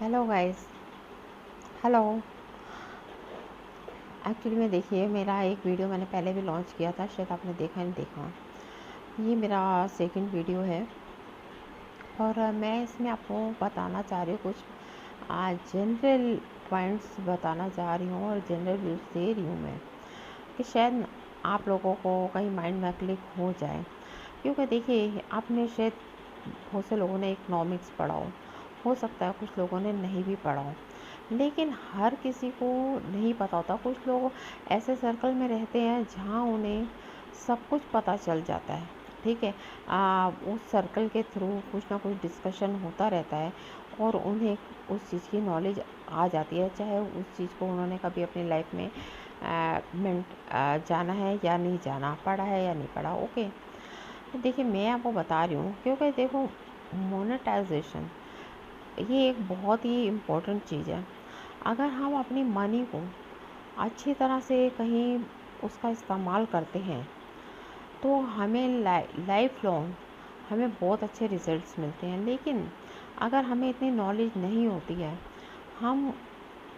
Hello guys. Hello. Actually में देखिए, मेरा एक वीडियो मैंने पहले भी लॉन्च किया था, शायद आपने देखा नहीं देखा। ये मेरा सेकंड वीडियो है और मैं इसमें आपको बताना चाह रही हूँ कुछ जनरल पॉइंट्स बताना चाह रही हूँ और जनरल व्यूज़ दे रही हूँ मैं कि शायद आप लोगों को कहीं माइंड में क्लिक हो जाए। क्योंकि देखिए, आपने शायद बहुत से लोगों ने इकोनॉमिक्स पढ़ा हो सकता है कुछ लोगों ने नहीं भी पढ़ा हो, लेकिन हर किसी को नहीं पता होता। कुछ लोग ऐसे सर्कल में रहते हैं जहाँ उन्हें सब कुछ पता चल जाता है। ठीक है, उस सर्कल के थ्रू कुछ ना कुछ डिस्कशन होता रहता है और उन्हें उस चीज़ की नॉलेज आ जाती है, चाहे उस चीज़ को उन्होंने कभी अपनी लाइफ में जाना है या नहीं जाना, पढ़ा है या नहीं पढ़ा। ओके, तो देखिए मैं आपको बता रही हूँ क्योंकि देखो, मोनेटाइजेशन ये एक बहुत ही इम्पोर्टेंट चीज़ है। अगर हम अपनी मनी को अच्छी तरह से कहीं उसका इस्तेमाल करते हैं तो हमें लाइफ लॉन्ग हमें बहुत अच्छे रिजल्ट्स मिलते हैं। लेकिन अगर हमें इतनी नॉलेज नहीं होती है, हम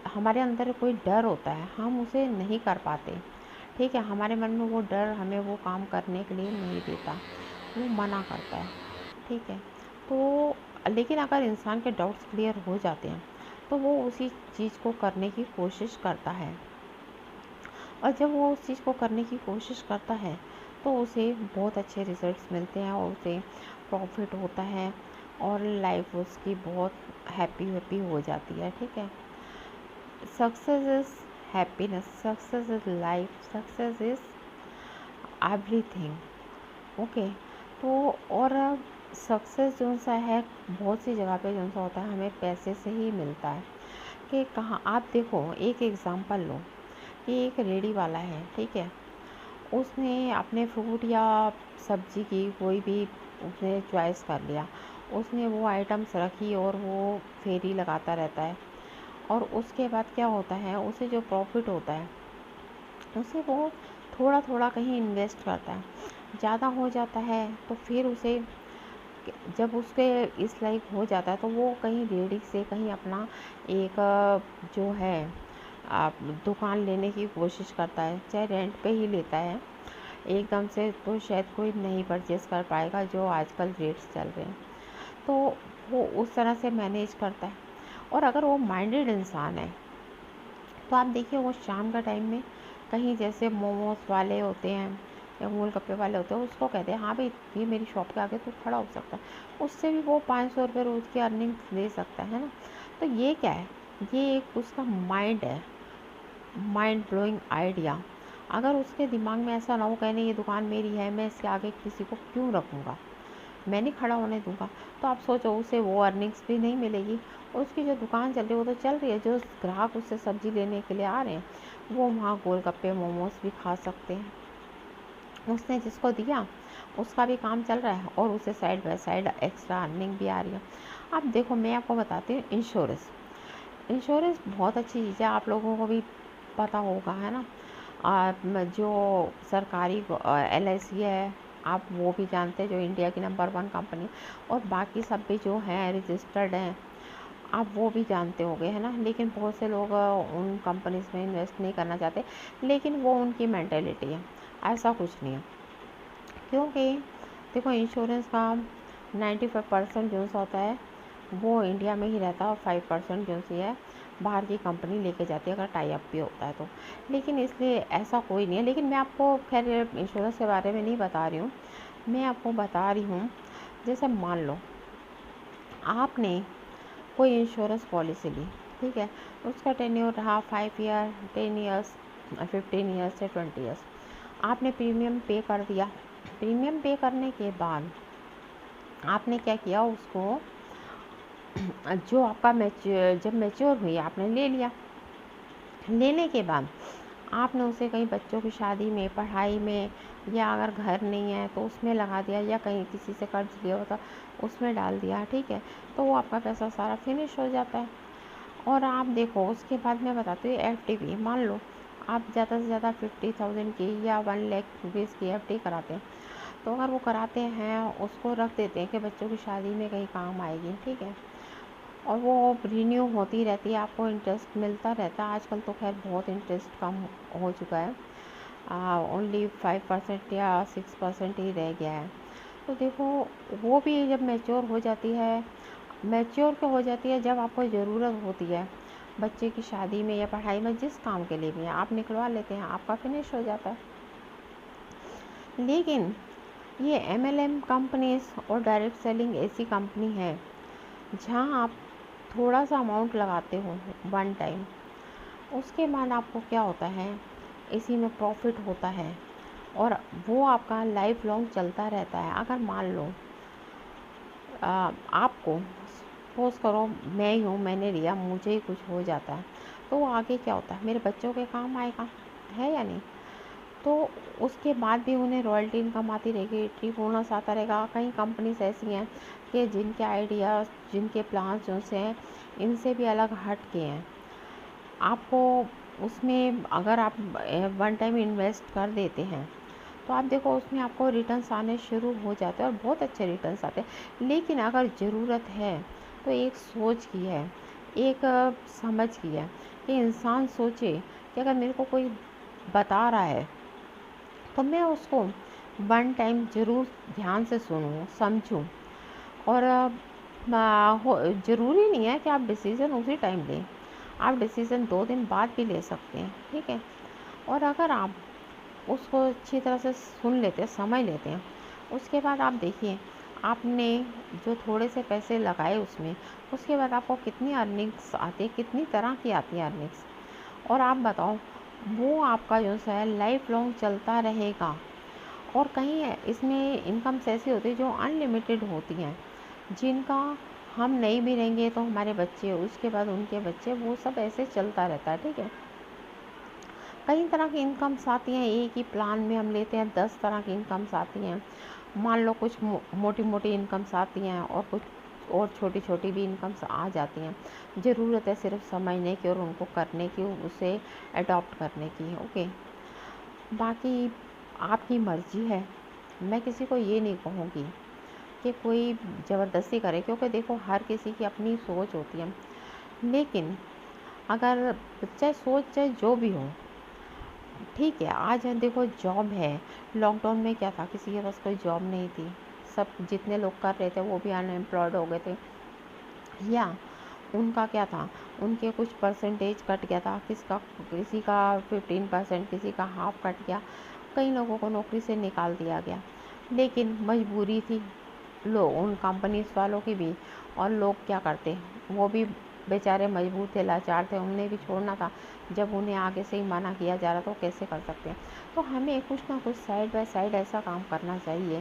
हमारे अंदर कोई डर होता है, हम उसे नहीं कर पाते। ठीक है, हमारे मन में वो डर हमें वो काम करने के लिए नहीं देता, वो मना करता है। ठीक है, तो लेकिन अगर इंसान के डाउट्स क्लियर हो जाते हैं तो वो उसी चीज़ को करने की कोशिश करता है, और जब वो उस चीज़ को करने की कोशिश करता है तो उसे बहुत अच्छे रिजल्ट्स मिलते हैं और उसे प्रॉफिट होता है और लाइफ उसकी बहुत हैप्पी हैप्पी हो जाती है। ठीक है, success is happiness, success is life, success is everything. Okay, तो और सक्सेस जो सा है बहुत सी जगह पे जो सा होता है हमें पैसे से ही मिलता है। कि कहाँ आप देखो, एक एग्ज़ाम्पल लो कि एक रेडी वाला है। ठीक है, उसने अपने फ्रूट या सब्जी की कोई भी उसने चॉइस कर लिया, उसने वो आइटम्स रखी और वो फेरी लगाता रहता है। और उसके बाद क्या होता है, उसे जो प्रॉफिट होता है उसे वो थोड़ा थोड़ा कहीं इन्वेस्ट करता है, ज़्यादा हो जाता है तो फिर उसे जब उसके इस लाइक हो जाता है तो वो कहीं रेडी से कहीं अपना एक जो है आप दुकान लेने की कोशिश करता है, चाहे रेंट पे ही लेता है। एकदम से तो शायद कोई नहीं परचेज़ कर पाएगा जो आजकल रेट्स चल रहे हैं, तो वो उस तरह से मैनेज करता है। और अगर वो माइंडेड इंसान है तो आप देखिए, वो शाम का टाइम में कहीं जैसे मोमोज वाले होते हैं या गोलगप्पे वाले होते हैं, उसको कहते हैं हाँ भाई ये मेरी शॉप के आगे तो खड़ा हो सकता है, उससे भी वो 500 रुपये रोज़ की अर्निंग ले सकता है ना। तो ये क्या है, ये एक उसका माइंड है, माइंड ब्लोइंग आइडिया। अगर उसके दिमाग में ऐसा ना हो, कहने ये दुकान मेरी है, मैं इसके आगे किसी को क्यों रखूँगा, मैं नहीं खड़ा होने दूंगा, तो आप सोचो उसे वो अर्निंग्स भी नहीं मिलेगी और उसकी जो दुकान चल रही है वो तो चल रही है, जो ग्राहक उससे सब्जी लेने के लिए आ रहे हैं वो वहाँ गोलगप्पे मोमोज भी खा सकते हैं। उसने जिसको दिया उसका भी काम चल रहा है और उसे side by side extra earning भी आ रही है। अब देखो मैं आपको बताती हूँ, इंश्योरेंस। इंश्योरेंस बहुत अच्छी चीज़ है, आप लोगों को भी पता होगा, है ना। जो सरकारी LIC है, आप वो भी जानते हैं, जो इंडिया की नंबर 1 कंपनी, और बाकी सब भी जो हैं रजिस्टर्ड हैं, आप वो भी जानते होंगे, है ना। लेकिन बहुत से लोग उन कंपनीज में इन्वेस्ट नहीं करना चाहते, लेकिन वो उनकी मेंटेलिटी है, ऐसा कुछ नहीं है। क्योंकि देखो, इंश्योरेंस का 95% जो सा होता है वो इंडिया में ही रहता है और 5% जो सी है बाहर की कंपनी लेके जाती है, अगर टाई अप भी होता है तो। लेकिन इसलिए ऐसा कोई नहीं है। लेकिन मैं आपको खैर इंश्योरेंस के बारे में नहीं बता रही हूँ, मैं आपको बता रही हूँ जैसे मान लो आपने कोई इंश्योरेंस पॉलिसी ली। ठीक है, उसका टेन्योर रहा 5 ईयर, 10 ईयर्स, 15 ईयर्स या 20 ईयर्स। आपने प्रीमियम पे कर दिया। प्रीमियम पे करने के बाद आपने क्या किया, उसको जो आपका जब मैच्योर हुई आपने ले लिया। लेने के बाद आपने उसे कहीं बच्चों की शादी में, पढ़ाई में, या अगर घर नहीं है तो उसमें लगा दिया, या कहीं किसी से कर्ज लिया होता उसमें डाल दिया। ठीक है, तो वो आपका पैसा सारा फिनिश हो जाता है। और आप देखो उसके बाद मैं बताती हूँ FD। मान लो आप ज़्यादा से ज़्यादा 50,000 की या 1 लाख रुपीज़ की FD कराते हैं, तो अगर वो कराते हैं उसको रख देते हैं कि बच्चों की शादी में कहीं काम आएगी। ठीक है, और वो रिन्यू होती रहती है, आपको इंटरेस्ट मिलता रहता है। आजकल तो खैर बहुत इंटरेस्ट कम हो चुका है, ओनली 5% या 6% ही रह गया है। तो देखो, वो भी जब मैच्योर हो जाती है, मैच्योर क्या हो जाती है, जब आपको ज़रूरत होती है बच्चे की शादी में या पढ़ाई में, जिस काम के लिए भी आप निकलवा लेते हैं, आपका फिनिश हो जाता है। लेकिन ये MLM कंपनीज और डायरेक्ट सेलिंग ऐसी कंपनी है जहाँ आप थोड़ा सा अमाउंट लगाते हो वन टाइम, उसके बाद आपको क्या होता है, इसी में प्रॉफिट होता है और वो आपका लाइफ लॉन्ग चलता रहता है। अगर मान लो आपको, सपोज करो मैं ही हूँ, मैंने लिया, मुझे ही कुछ हो जाता है, तो आगे क्या होता है, मेरे बच्चों के काम आएगा, है या नहीं? तो उसके बाद भी उन्हें रॉयल्टी इनकम आती रहेगी, ट्री बोनस आता रहेगा। कई कंपनीज ऐसी हैं कि जिनके आइडियाज़, जिनके प्लान्स जो से हैं, इनसे भी अलग हट के हैं। आपको उसमें अगर आप वन टाइम इन्वेस्ट कर देते हैं तो आप देखो उसमें आपको रिटर्न्स आने शुरू हो जाते हैं और बहुत अच्छे रिटर्न्स आते हैं। लेकिन अगर ज़रूरत है तो एक सोच की है, एक समझ की है, कि इंसान सोचे कि अगर मेरे को कोई बता रहा है तो मैं उसको वन टाइम ज़रूर ध्यान से सुनूँ, समझूँ। और ज़रूरी नहीं है कि आप डिसीज़न उसी टाइम लें, आप डिसीज़न 2 दिन बाद भी ले सकते हैं, ठीक है? और अगर आप उसको अच्छी तरह से सुन लेते हैं, समझ लेते हैं, उसके बाद आप देखिए, आपने जो थोड़े से पैसे लगाए उसमें, उसके बाद आपको कितनी अर्निंग्स आती है, कितनी तरह की आती है अर्निंग्स। और आप बताओ, वो आपका जो है लाइफ लॉन्ग चलता रहेगा। और कहीं इसमें इनकम्स ऐसी होती है जो अनलिमिटेड होती हैं, जिनका हम नहीं भी रहेंगे तो हमारे बच्चे, उसके बाद उनके बच्चे, वो सब ऐसे चलता रहता है, ठीक है? कई तरह की इनकम्स आती हैं, एक ही प्लान में हम लेते हैं 10 तरह की इनकम्स आती हैं। मान लो कुछ मोटी मोटी इनकम्स आती हैं और कुछ और छोटी छोटी भी इनकम्स आ जाती हैं। ज़रूरत है सिर्फ समझने की और उनको करने की, उसे अडॉप्ट करने की, ओके? बाकी आपकी मर्ज़ी है, मैं किसी को ये नहीं कहूँगी कि कोई ज़बरदस्ती करे, क्योंकि देखो हर किसी की अपनी सोच होती है। लेकिन अगर चाहे सोच चाहे जो भी हो, ठीक है, आज देखो जॉब है, लॉकडाउन में क्या था, किसी के पास कोई जॉब नहीं थी, सब जितने लोग कर रहे थे वो भी अनएम्प्लॉयड हो गए थे, या उनका क्या था, उनके कुछ परसेंटेज कट गया था, किसी का 15%, किसी का हाफ कट गया, कई लोगों को नौकरी से निकाल दिया गया। लेकिन मजबूरी थी लोग, उन कंपनीज वालों की भी, और लोग क्या करते, वो भी बेचारे मजबूर थे, लाचार थे, उन्हें भी छोड़ना था। जब उन्हें आगे से ही मना किया जा रहा तो कैसे कर सकते हैं? तो हमें कुछ ना कुछ साइड बाय साइड ऐसा काम करना चाहिए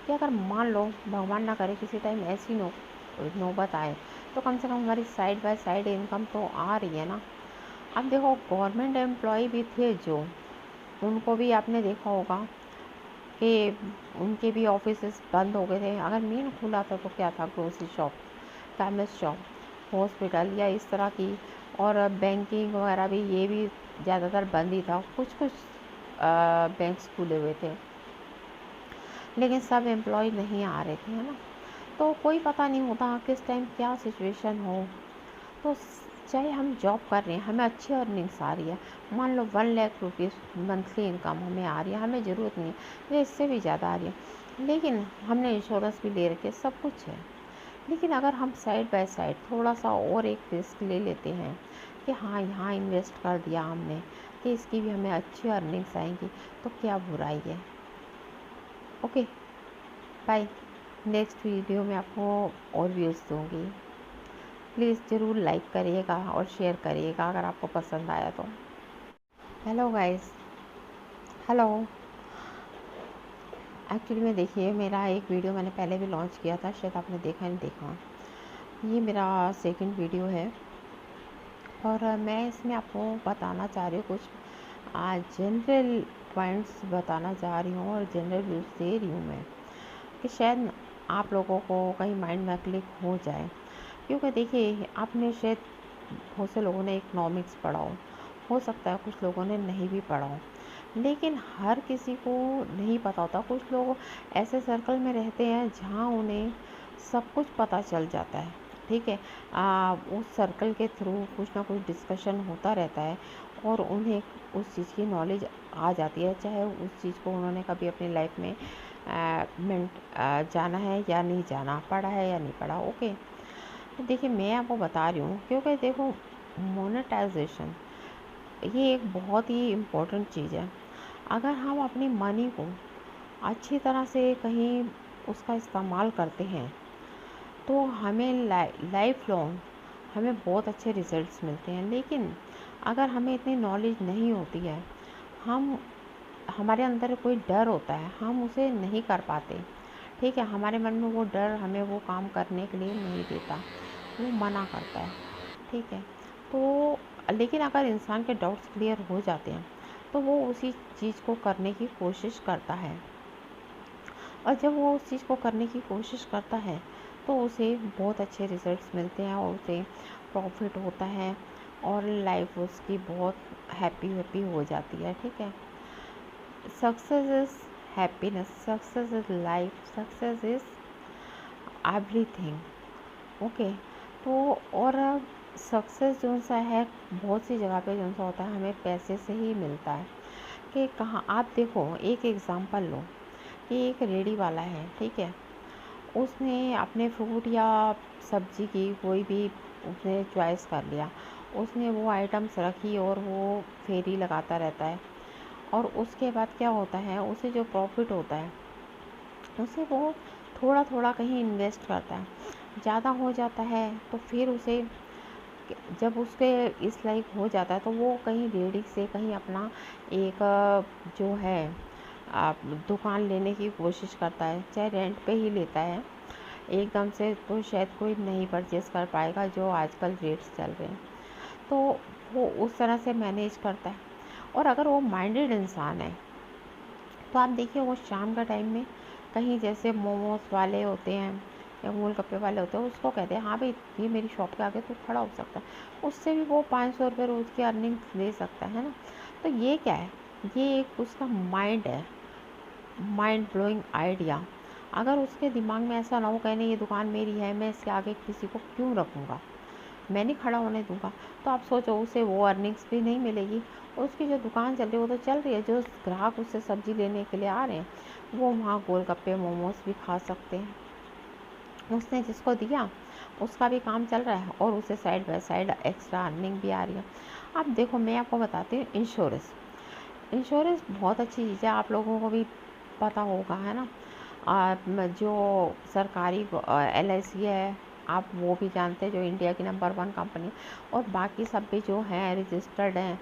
कि अगर मान लो भगवान ना करे किसी टाइम ऐसी नौबत आए, तो कम से कम हमारी साइड बाय साइड इनकम तो आ रही है ना। अब देखो, गवर्नमेंट एम्प्लॉय भी थे जो, उनको भी आपने देखा होगा कि उनके भी ऑफिसेस बंद हो गए थे। अगर मेन खुला था तो क्या था, grocery shop, chemist shop, hospital या इस तरह की, और बैंकिंग वगैरह भी, ये भी ज़्यादातर बंद ही था। कुछ कुछ बैंक्स खुले हुए थे, लेकिन सब एम्प्लॉय नहीं आ रहे थे, है ना? तो कोई पता नहीं होता किस टाइम क्या सिचुएशन हो। तो चाहे हम जॉब कर रहे हैं, हमें अच्छी अर्निंग्स आ रही है, मान लो 1 लाख रुपीज़ मंथली इनकम हमें आ रही है, हमें ज़रूरत नहीं है ये, इससे भी ज़्यादा आ रही है, लेकिन हमने इंश्योरेंस भी ले रखी है, सब कुछ है। लेकिन अगर हम साइड बाय साइड थोड़ा सा और एक रिस्क ले लेते हैं कि हाँ, यहाँ इन्वेस्ट कर दिया हमने, कि इसकी भी हमें अच्छी अर्निंग्स आएंगी, तो क्या बुराई है? Okay, bye. नेक्स्ट वीडियो में आपको और व्यूज़ दूँगी। प्लीज़ ज़रूर लाइक करिएगा और शेयर करिएगा अगर आपको पसंद आया तो। Hello guys, hello. एक्चुअली में देखिए, मेरा एक वीडियो मैंने पहले भी लॉन्च किया था, शायद आपने देखा नहीं देखा। ये मेरा सेकंड वीडियो है और मैं इसमें आपको बताना चाह रही हूँ कुछ जनरल पॉइंट्स बताना चाह रही हूँ और जनरल व्यूज़ दे रही हूँ मैं, कि शायद आप लोगों को कहीं माइंड में क्लिक हो जाए। क्योंकि देखिए, आपने शायद बहुत से लोगों ने इकोनॉमिक्स पढ़ा हो सकता है कुछ लोगों ने नहीं भी पढ़ा हो, लेकिन हर किसी को नहीं पता होता। कुछ लोग ऐसे सर्कल में रहते हैं जहाँ उन्हें सब कुछ पता चल जाता है, ठीक है। उस सर्कल के थ्रू कुछ ना कुछ डिस्कशन होता रहता है और उन्हें उस चीज़ की नॉलेज आ जाती है, चाहे उस चीज़ को उन्होंने कभी अपनी लाइफ में जाना है या नहीं जाना, पढ़ा है या नहीं पढ़ा। ओके, तो देखिए मैं आपको बता रही हूँ, क्योंकि देखो मोनेटाइजेशन ये एक बहुत ही इम्पोर्टेंट चीज़ है। अगर हम अपनी मनी को अच्छी तरह से कहीं उसका इस्तेमाल करते हैं तो हमें लाइफ लॉन्ग हमें बहुत अच्छे रिजल्ट्स मिलते हैं। लेकिन अगर हमें इतनी नॉलेज नहीं होती है, हम हमारे अंदर कोई डर होता है, हम उसे नहीं कर पाते, ठीक है। हमारे मन में वो डर हमें वो काम करने के लिए नहीं देता, वो मना करता है, ठीक है। तो लेकिन अगर इंसान के डाउट्स क्लियर हो जाते हैं तो वो उसी चीज़ को करने की कोशिश करता है, और जब वो उस चीज़ को करने की कोशिश करता है तो उसे बहुत अच्छे रिजल्ट्स मिलते हैं और उसे प्रॉफिट होता है और लाइफ उसकी बहुत हैप्पी हो जाती है, ठीक है। Success is happiness, success is life, success is everything. Okay, तो और सक्सेस जो सा है बहुत सी जगह पे जो सा होता है हमें पैसे से ही मिलता है। कि कहाँ आप देखो, एक एग्ज़ाम्पल लो कि एक रेडी वाला है, ठीक है। उसने अपने फ्रूट या सब्जी की कोई भी उसने चॉइस कर लिया, उसने वो आइटम्स रखी और वो फेरी लगाता रहता है, और उसके बाद क्या होता है, उसे जो प्रॉफिट होता है उसे वो थोड़ा थोड़ा कहीं इन्वेस्ट करता है, ज़्यादा हो जाता है तो फिर उसे जब उसके इस लाइक हो जाता है तो वो कहीं रेडी से कहीं अपना एक जो है दुकान लेने की कोशिश करता है, चाहे रेंट पे ही लेता है। एकदम से तो शायद कोई नहीं परचेज़ कर पाएगा जो आजकल रेट्स चल रहे हैं, तो वो उस तरह से मैनेज करता है। और अगर वो माइंडेड इंसान है तो आप देखिए वो शाम का टाइम में कहीं जैसे मोमोज वाले होते हैं या गोलगप्पे वाले होते हैं, उसको कहते हैं हाँ भाई ये मेरी शॉप के आगे तो खड़ा हो सकता है, उससे भी वो 500 रुपये रोज़ की अर्निंग ले सकता है ना। तो ये क्या है, ये एक उसका माइंड है, माइंड ब्लोइंग आइडिया। अगर उसके दिमाग में ऐसा ना हो, कहने ये दुकान मेरी है, मैं इसके आगे किसी को क्यों रखूँगा, मैं नहीं खड़ा होने दूंगा, तो आप सोचो उसे वो अर्निंग्स भी नहीं मिलेगी। उसकी जो दुकान चल रही है वो तो चल रही है, जो ग्राहक उससे सब्जी लेने के लिए आ रहे हैं वो वहाँ गोलगप्पे मोमोज भी खा सकते हैं। उसने जिसको दिया उसका भी काम चल रहा है और उसे side by side extra earning भी आ रही है। अब देखो मैं आपको बताती हूँ, इंश्योरेंस, इंश्योरेंस बहुत अच्छी चीज़ है, आप लोगों को भी पता होगा, है ना। जो सरकारी LIC है, आप वो भी जानते हैं, जो इंडिया की नंबर 1 कंपनी, और बाकी सब भी जो हैं रजिस्टर्ड हैं,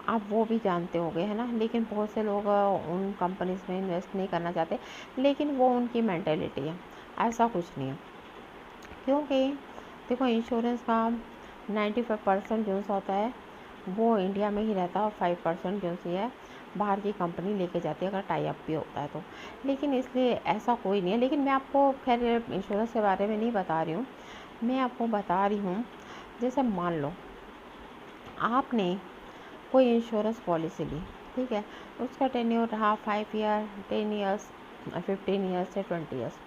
आप वो भी जानते होंगे, है ना। लेकिन बहुत से लोग उन कंपनीज में इन्वेस्ट नहीं करना चाहते, लेकिन वो उनकी मेंटेलिटी है, ऐसा कुछ नहीं है। क्योंकि देखो इंश्योरेंस का 95% जो सा होता है वो इंडिया में ही रहता है, और 5% जो सी है बाहर की कंपनी लेके जाती है अगर टाई अप भी होता है तो। लेकिन इसलिए ऐसा कोई नहीं है। लेकिन मैं आपको खैर इंश्योरेंस के बारे में नहीं बता रही हूँ, मैं आपको बता रही हूँ जैसे मान लो आपने कोई इंश्योरेंस पॉलिसी ली, ठीक है। उसका टेन्योर रहा 5 ईयर, 10 ईयर्स, 15 ईयर्स या 20 ईयर्स।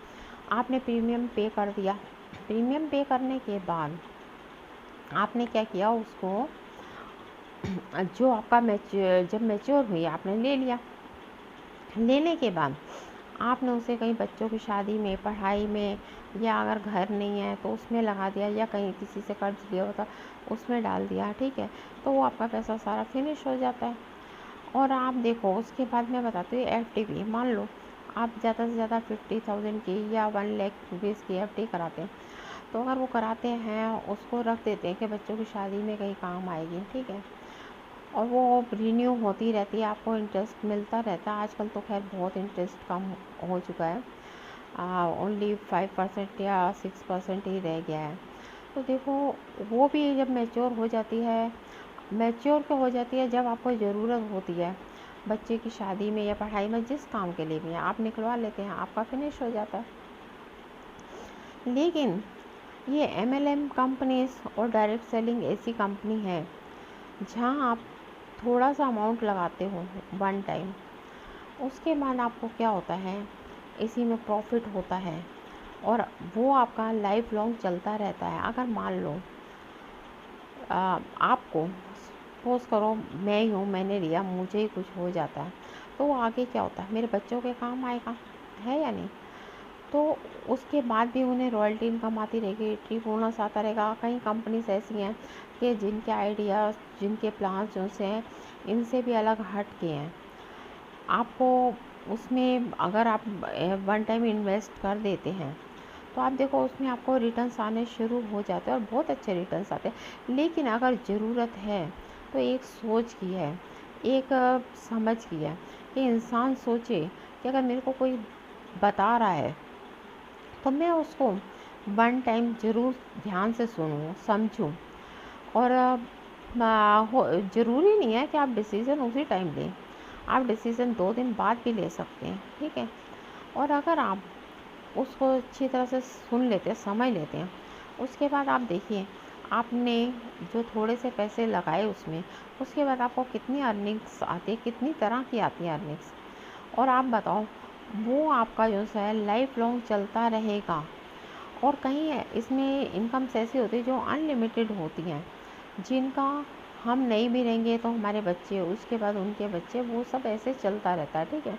आपने प्रीमियम पे कर दिया, प्रीमियम पे करने के बाद आपने क्या किया, उसको जो आपका जब मैच्योर हुई आपने ले लिया। लेने के बाद आपने उसे कहीं बच्चों की शादी में, पढ़ाई में, या अगर घर नहीं है तो उसमें लगा दिया, या कहीं किसी से कर्ज लिया होता उसमें डाल दिया, ठीक है। तो वो आपका पैसा सारा फिनिश हो जाता है। और आप देखो उसके बाद मैं बताती हूँ FD, मान लो आप ज़्यादा से ज़्यादा 50,000 की या 1,00,000 की FD कराते हैं, तो अगर वो कराते हैं उसको रख देते हैं कि बच्चों की शादी में कहीं काम आएगी, ठीक है। और वो रिन्यू होती रहती है, आपको इंटरेस्ट मिलता रहता है। आजकल तो खैर बहुत इंटरेस्ट कम हो चुका है, ओनली 5% या 6% ही रह गया है। तो देखो वो भी जब मैच्योर हो जाती है, मैच्योर क्या हो जाती है, जब आपको ज़रूरत होती है बच्चे की शादी में या पढ़ाई में, जिस काम के लिए भी है आप निकलवा लेते हैं, आपका फिनिश हो जाता है। लेकिन ये MLM कंपनीज और डायरेक्ट सेलिंग ऐसी कंपनी है जहाँ आप थोड़ा सा अमाउंट लगाते हो 1 टाइम, उसके बाद आपको क्या होता है, इसी में प्रॉफिट होता है और वो आपका लाइफ लॉन्ग चलता रहता है। अगर मान लो आपको सपोज़ करो मैं ही हूँ, मैंने लिया, मुझे ही कुछ हो जाता है, तो वो आगे क्या होता है, मेरे बच्चों के काम आएगा, है या नहीं? तो उसके बाद भी उन्हें रॉयल्टी इनकम आती रहेगी, ट्री बोनस आता रहेगा। कई कंपनीज ऐसी हैं कि जिनके आइडियाज़, जिनके प्लान्स जो से हैं, इनसे भी अलग हट के हैं। आपको उसमें अगर आप वन टाइम इन्वेस्ट कर देते हैं तो आप देखो उसमें आपको रिटर्न्स आने शुरू हो जाते हैं और बहुत अच्छे रिटर्न्स आते हैं। लेकिन अगर ज़रूरत है तो एक सोच की है, एक समझ की है, कि इंसान सोचे कि अगर मेरे को कोई बता रहा है तो मैं उसको वन टाइम ज़रूर ध्यान से सुनूँ, समझूँ। और ज़रूरी नहीं है कि आप डिसीज़न उसी टाइम लें, आप डिसीज़न 2 दिन बाद भी ले सकते हैं, ठीक है? और अगर आप उसको अच्छी तरह से सुन लेते हैं, समझ लेते हैं, उसके बाद आप देखिए आपने जो थोड़े से पैसे लगाए उसमें, उसके बाद आपको कितनी अर्निंग्स आती है, कितनी तरह की आती है अर्निंग्स। और आप बताओ वो आपका जो है लाइफ लॉन्ग चलता रहेगा। और कहीं है इसमें इनकम्स ऐसी होती है जो अनलिमिटेड होती हैं, जिनका हम नहीं भी रहेंगे तो हमारे बच्चे, उसके बाद उनके बच्चे, वो सब ऐसे चलता रहता है, ठीक है?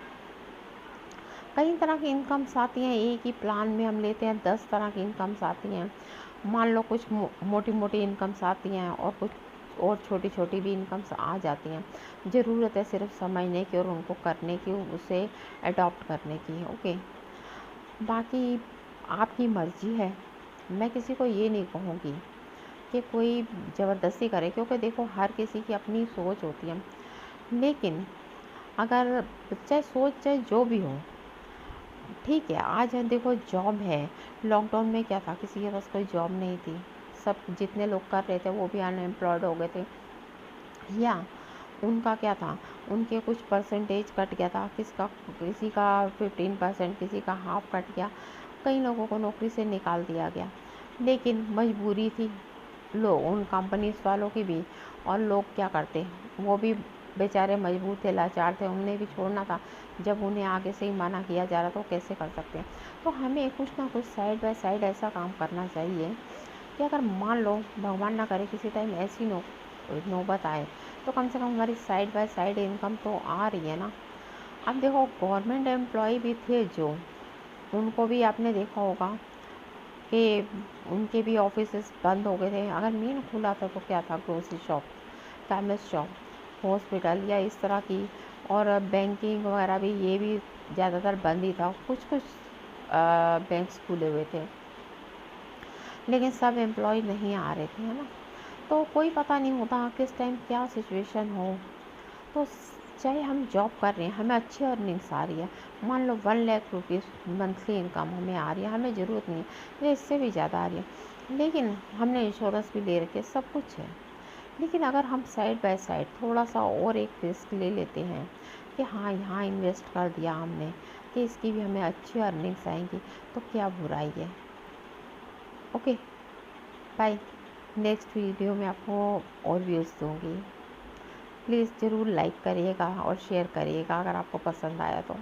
कई तरह की इनकम्स आती हैं, एक ही प्लान में हम लेते हैं 10 तरह की इनकम्स आती हैं। मान लो कुछ मोटी मोटी इनकम्स आती हैं और कुछ और छोटी छोटी भी इनकम्स आ जाती हैं। ज़रूरत है सिर्फ समझने की और उनको करने की, उसे अडॉप्ट करने की, ओके? बाकी आपकी मर्ज़ी है, मैं किसी को ये नहीं कहूँगी कि कोई ज़बरदस्ती करे, क्योंकि देखो हर किसी की अपनी सोच होती है। लेकिन अगर चाहे सोच चाहे जो भी हो, ठीक है, आज है देखो जॉब है। लॉकडाउन में क्या था, किसी के पास कोई जॉब नहीं थी, सब जितने लोग कर रहे थे वो भी अनएम्प्लॉयड हो गए थे, या उनका क्या था, उनके कुछ परसेंटेज कट गया था, किसी का 15%, किसी का हाफ कट गया, कई लोगों को नौकरी से निकाल दिया गया। लेकिन मजबूरी थी लोग, उन कंपनीज वालों की भी, और लोग क्या करते, वो भी बेचारे मजबूर थे, लाचार थे, उन्हें भी छोड़ना था। जब उन्हें आगे से ही मना किया जा रहा तो कैसे कर सकते हैं? तो हमें कुछ ना कुछ साइड बाय साइड ऐसा काम करना चाहिए कि अगर मान लो भगवान ना करे किसी टाइम ऐसी नौबत आए, तो कम से कम हमारी साइड बाय साइड इनकम तो आ रही है ना। अब देखो गवर्नमेंट एम्प्लॉय भी थे जो, उनको भी आपने देखा होगा कि उनके भी ऑफिस बंद हो गए थे। अगर मेन खुला था तो क्या था, grocery shop, chemist shop, hospital या इस तरह की, और बैंकिंग वगैरह भी, ये भी ज़्यादातर बंद ही था। कुछ कुछ बैंक्स खुले हुए थे, लेकिन सब एम्प्लॉय नहीं आ रहे थे, है ना? तो कोई पता नहीं होता किस टाइम क्या सिचुएशन हो। तो चाहे हम जॉब कर रहे हैं, हमें अच्छी अर्निंग्स आ रही है, मान लो 1 लाख रुपीज़ मंथली इनकम हमें आ रही है, हमें ज़रूरत नहीं है या इससे भी ज़्यादा आ रही है, लेकिन हमने इंश्योरेंस भी ले रखे, सब कुछ है। लेकिन अगर हम साइड बाय साइड थोड़ा सा और एक रिस्क ले लेते हैं कि हाँ यहाँ इन्वेस्ट कर दिया हमने, कि इसकी भी हमें अच्छी अर्निंग्स आएंगी, तो क्या बुराई है? Okay, bye. नेक्स्ट वीडियो में आपको और व्यूज़ दूँगी। प्लीज़ ज़रूर लाइक करिएगा और शेयर करिएगा अगर आपको पसंद आया तो।